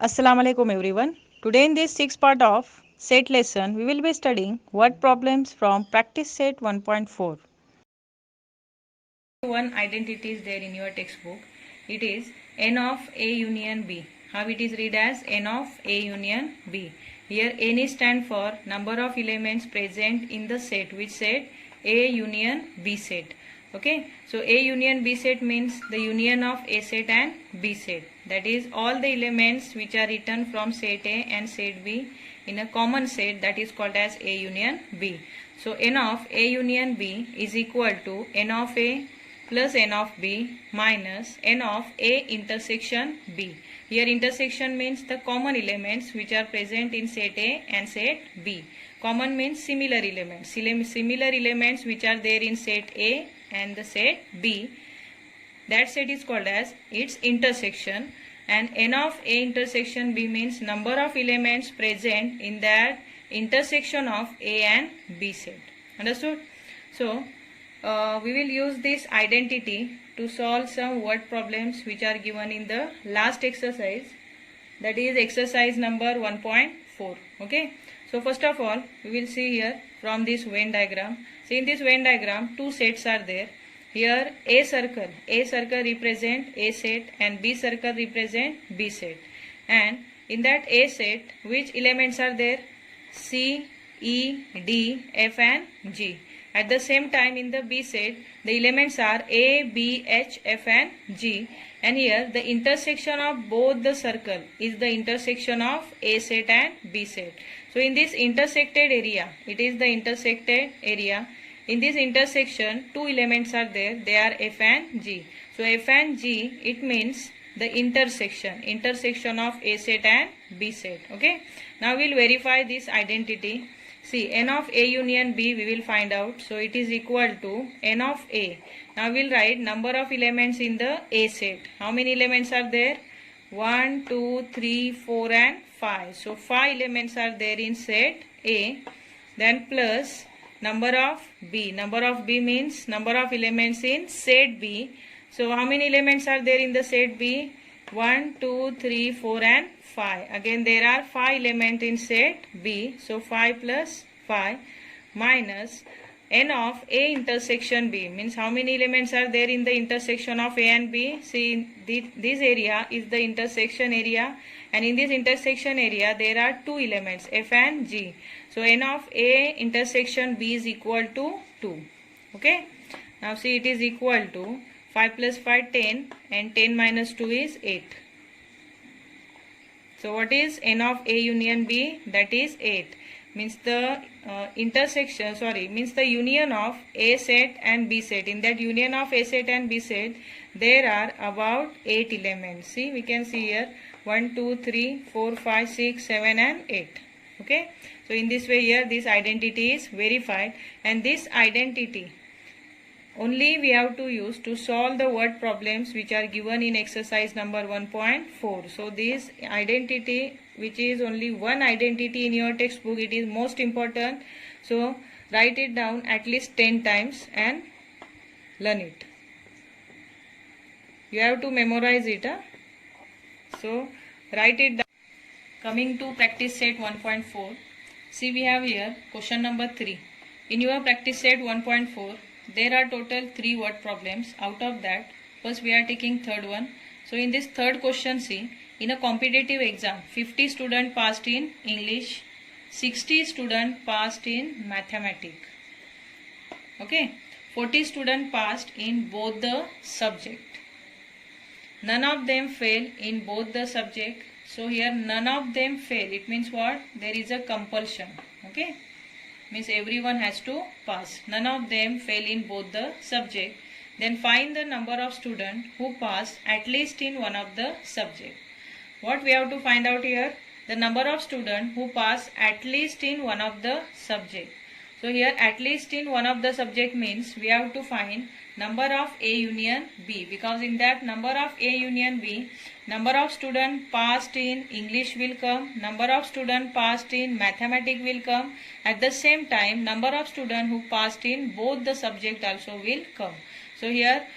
Assalamu alaikum everyone. Today in this sixth part of set lesson, we will be studying word problems from practice set 1.4. One identity is there in your textbook. It is n of A union B. How it is read as n of A union B. Here n is stand for number of elements present in the set. Which set? A union B set. Okay, so A union B set means the union of A set and B set. That is all the elements which are written from set A and set B in a common set, that is called as A union B. So n of A union B is equal to n of A plus n of B minus n of A intersection B. Here intersection means the common elements which are present in set A and set B. Common means similar elements. Similar elements which are there in set A and the set B. That set is called as its intersection, and n of A intersection B means number of elements present in that intersection of A and B set. Understood? So we will use this identity to solve some word problems which are given in the last exercise, that is exercise number 1.4. Okay, so first of all we will see here from this Venn diagram. See, in this Venn diagram two sets are there. Here A circle represent A set and B circle represent B set, and in that A set which elements are there? C, E, D, F and G. At the same time in the B set the elements are A, B, H, F and G, and here the intersection of both the circle is the intersection of A set and B set. So in this intersected area, it is the intersected area. In this intersection two elements are there, they are F and G. So F and G, it means the intersection of A set and B set. Okay, now we will verify this identity. See, n of A union B we will find out. So it is equal to n of A. Now we will write number of elements in the A set. How many elements are there? 1, 2, 3, 4 and 5. So 5 elements are there in set A. Then plus number of B. Number of B means number of elements in set B. So how many elements are there in the set B? 1, 2, 3, 4 and 5. Again there are 5 elements in set B. So 5 plus 5 minus n of A intersection B means how many elements are there in the intersection of A and B? See, this area is the intersection area, and in this intersection area there are two elements F and G. So n of A intersection B is equal to 2. Okay, now see, it is equal to 5 plus 5 10 and 10 minus 2 is 8. So what is n of A union B? That is 8. Means the means the union of A set and B set. In that union of A set and B set there are about 8 elements. See, we can see here 1, 2, 3, 4, 5, 6, 7 and 8. Okay, so in this way here this identity is verified, and this identity only we have to use to solve the word problems which are given in exercise number 1.4. So this identity, which is only one identity in your textbook, it is most important. So write it down at least 10 times and learn it. You have to memorize it. So write it down. Coming to practice set 1.4. See, we have here question number 3. In your practice set 1.4, there are total 3 word problems. Out of that, first we are taking third one. So in this third question, see, in a competitive exam, 50 students passed in English, 60 students passed in mathematics. Okay, 40 students passed in both the subject. None of them fail in both the subject. So here none of them fail. It means what? There is a compulsion. Okay, means everyone has to pass. None of them fail in both the subject. Then find the number of students who passed at least in one of the subject. What we have to find out here? The number of students who pass at least in one of the subject. So here at least in one of the subject means we have to find number of A union B, because in that number of A union B, number of students passed in English will come, number of students passed in mathematics will come, at the same time number of students who passed in both the subject also will come. So here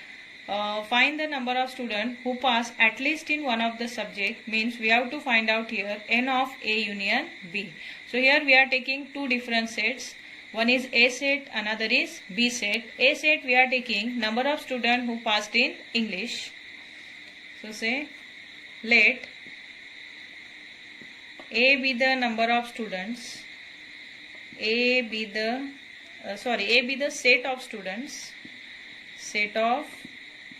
find the number of students who pass at least in one of the subject, means we have to find out here n of A union B. So here we are taking two different sets. One is A set, another is B set. A set we are taking number of students who passed in English. So say let A be the number of students, A be the set of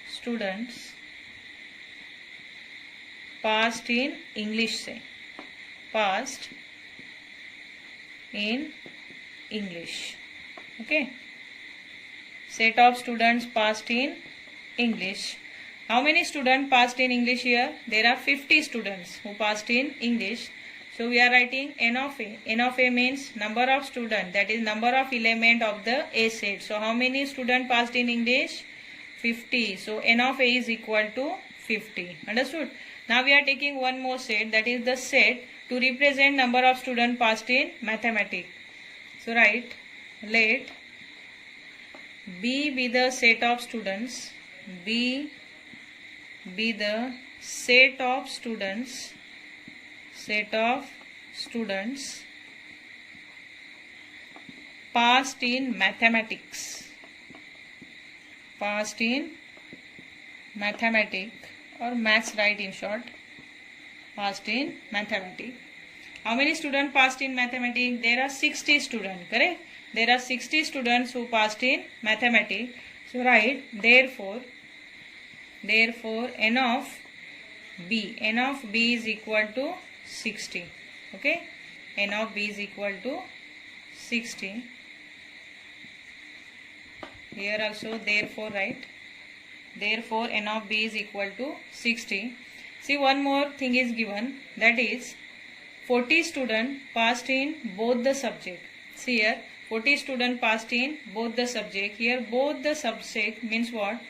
students, passed in English, say passed in English. Okay, set of students passed in English. How many students passed in English here? There are 50 students who passed in English. So we are writing n of A. N of A means number of students, that is number of element of the A set. So how many students passed in English? 50. So n of A is equal to 50. Understood? Now we are taking one more set, that is the set to represent number of students passed in mathematics. So write let B be the set of students, B be the set of students passed in mathematics, or maths, right, in short, passed in mathematics. How many students passed in mathematics? There are 60 students, correct? There are 60 students who passed in mathematics. So write therefore n of B is equal to 60. Okay, n of B is equal to 60. Here also therefore write therefore n of B is equal to 60. See, one more thing is given, that is 40 students passed in both the subject. See here, 40 students passed in both the subject. Here both the subject means what?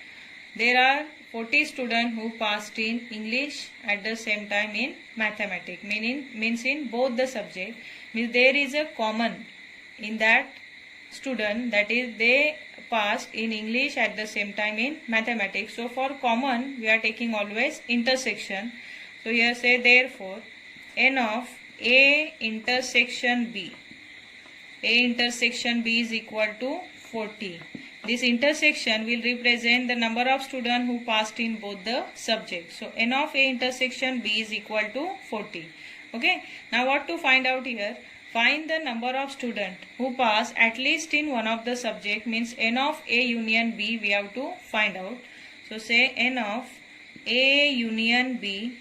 There are 40 students who passed in English at the same time in mathematics, means in both the subject. Means there is a common in that student, that is they passed in English at the same time in mathematics. So for common we are taking always intersection. So here say therefore n of A intersection B is equal to 40. This intersection will represent the number of students who passed in both the subjects. So n of A intersection B is equal to 40. Okay, now what to find out here? Find the number of students who pass at least in one of the subject, means n of A union B we have to find out. So say n of A union B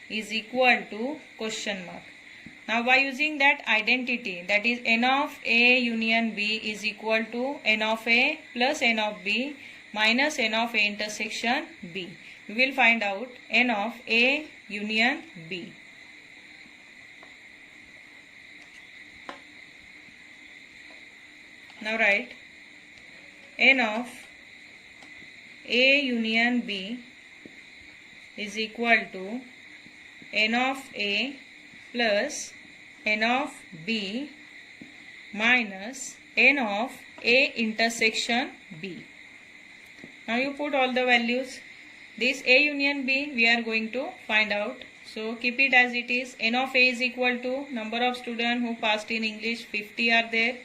is equal to question mark. Now by using that identity, that is n of A union B is equal to n of A plus n of B minus n of A intersection B, we will find out n of A union B. Now write n of A union B is equal to n of A plus n of B minus n of A intersection B. Now you put all the values. This A union B we are going to find out. So keep it as it is. N of A is equal to number of students who passed in English, 50 are there.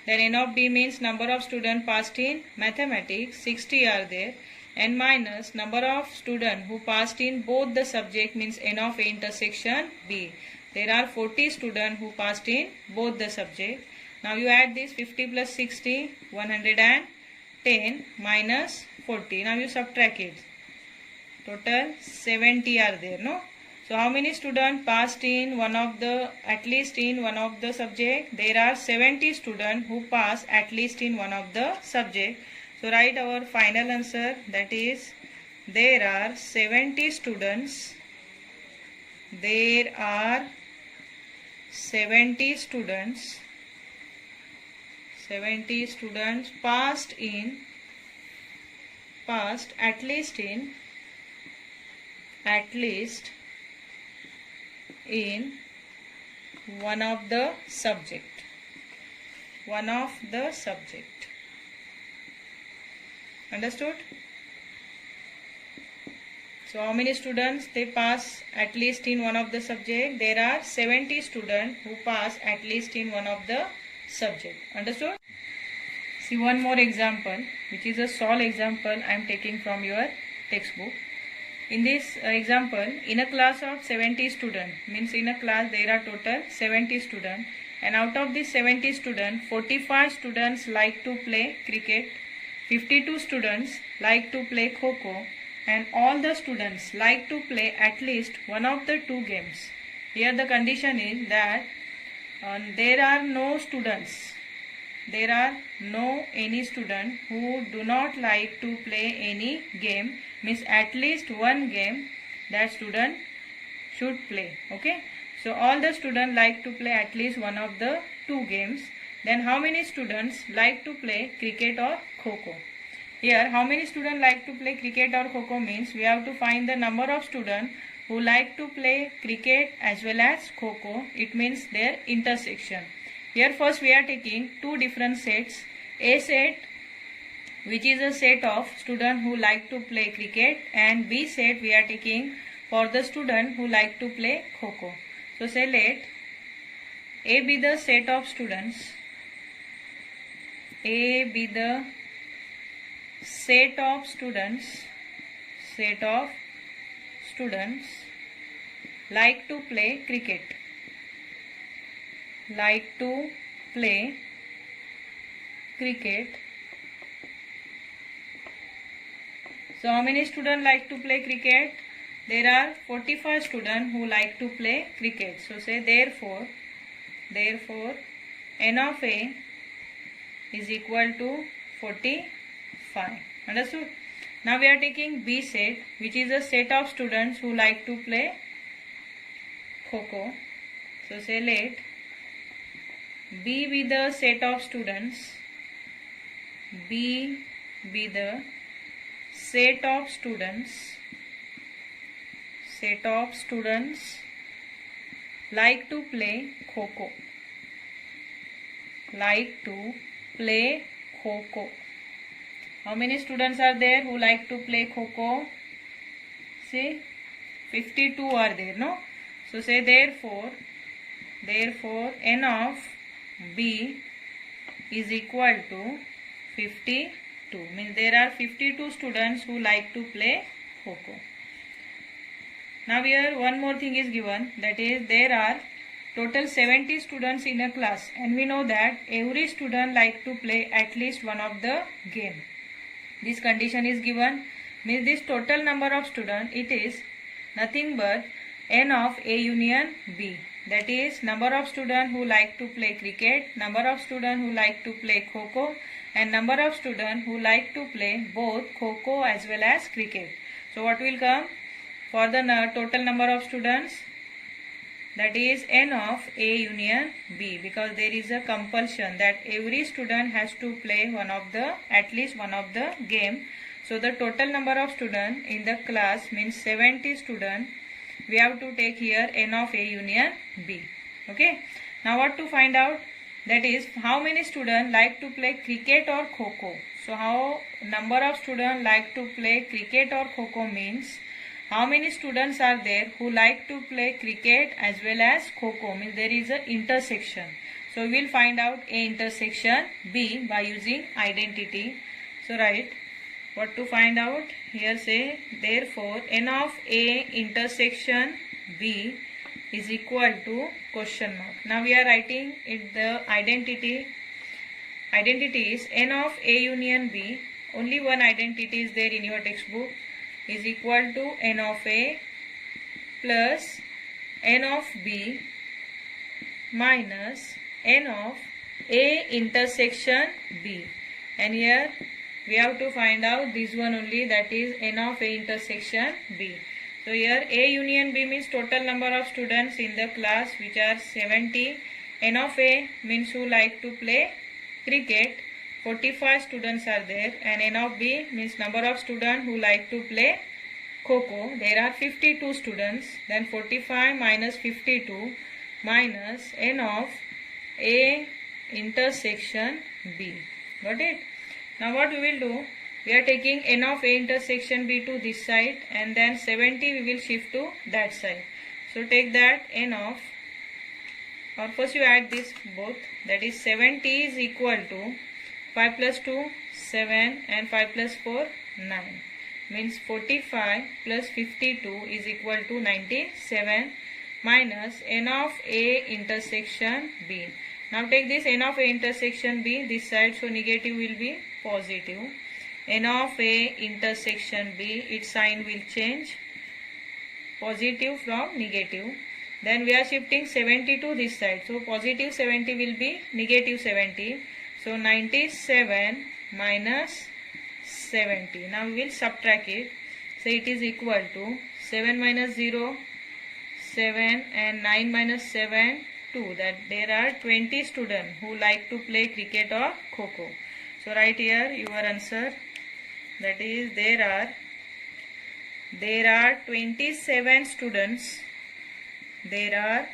Then n of B means number of students passed in mathematics, 60 are there. And minus number of students who passed in both the subject, means n of A intersection B. There are 40 students who passed in both the subject. Now you add this 50 plus 60, 110 minus 40. Now you subtract it. Total 70 are there, no? So how many students passed in at least in one of the subject? There are 70 students who pass at least in one of the subject. So write our final answer, that is there are 70 students. There are 70 students passed at least in one of the subject. Understood? So how many students they pass at least in one of the subject? There are 70 students who pass at least in one of the subject. Understood? See one more example, which is a solve example I am taking from your textbook. In this example, in a class of 70 students, means in a class there are total 70 students, and out of these 70 students, 45 students like to play cricket, 52 students like to play kho-kho, and all the students like to play at least one of the two games. Here the condition is that there are no any student who do not like to play any game, means at least one game that student should play. Okay, so all the students like to play at least one of the two games. Then how many students like to play cricket or kho-kho? Here how many students like to play cricket or kho-kho means we have to find the number of students who like to play cricket as well as kho-kho. It means their intersection. Here first we are taking two different sets. A set, which is a set of students who like to play cricket, and B set we are taking for the student who like to play kho-kho. So say let A be the set of students, A be the set of students like to play cricket, So how many students like to play cricket? There are 45 students who like to play cricket. So say therefore n of A is equal to 45. Understood? Now we are taking B set, which is a set of students who like to play kho-kho. So say let B be the set of students, like to play kho-kho, How many students are there who like to play kho-kho? See, 52 are there, no? So say therefore n of B is equal to 52. Means there are 52 students who like to play kho-kho. Now here one more thing is given, that is there are total 70 students in a class, and we know that every student like to play at least one of the game. This condition is given, means this total number of students, it is nothing but n of A union B. That is number of students who like to play cricket, number of students who like to play kho-kho, and number of students who like to play both kho-kho as well as cricket. So what will come for the total number of students? That is n of A union B, because there is a compulsion that every student has to play at least one of the game. So the total number of students in the class means 70 students. We have to take here n of A union B. Okay. Now what to find out? That is how many students like to play cricket or kho-kho. So how number of students like to play cricket or kho-kho means how many students are there who like to play cricket as well as kho-kho, means there is an intersection. So we will find out A intersection B by using identity. So write what to find out. Here say therefore n of A intersection B is equal to question mark. Now we are writing it, the identity. Identity is n of A union B. Only one identity is there in your textbook, is equal to n of A plus n of B minus n of A intersection B. And here we have to find out this one only, that is n of A intersection B. So here A union B means total number of students in the class, which are 70. N of A means who like to play cricket, 45 students are there, and n of B means number of students who like to play kho-kho. There are 52 students. Then 45 minus 52 minus n of A intersection B. Got it? Now what we will do? we are taking n of A intersection B to this side, and then 70 we will shift to that side. So take that n of, or first you add this both, that is 70 is equal to 5 plus 2 7 and 5 plus 4 9, means 45 plus 52 is equal to 97 minus n of A intersection B. Now take this n of A intersection B this side, so negative will be positive. N of A intersection B, its sign will change, positive from negative. Then we are shifting 70 to this side, so positive 70 will be negative 70. So 97 minus 70. Now we will subtract it. So it is equal to 7 minus 0, 7, and 9 minus 7, 2. That there are 20 students who like to play cricket or kho-kho. So write here your answer. That is, there are 27 students. There are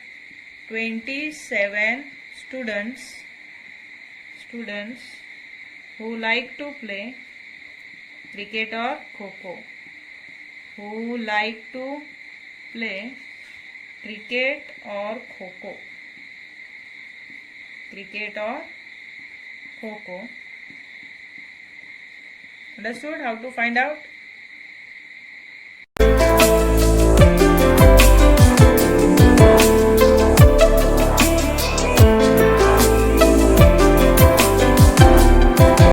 27 students who like to play cricket or kho-kho. Who like to play cricket or kho-kho. Cricket or kho-kho. Understood how to find out?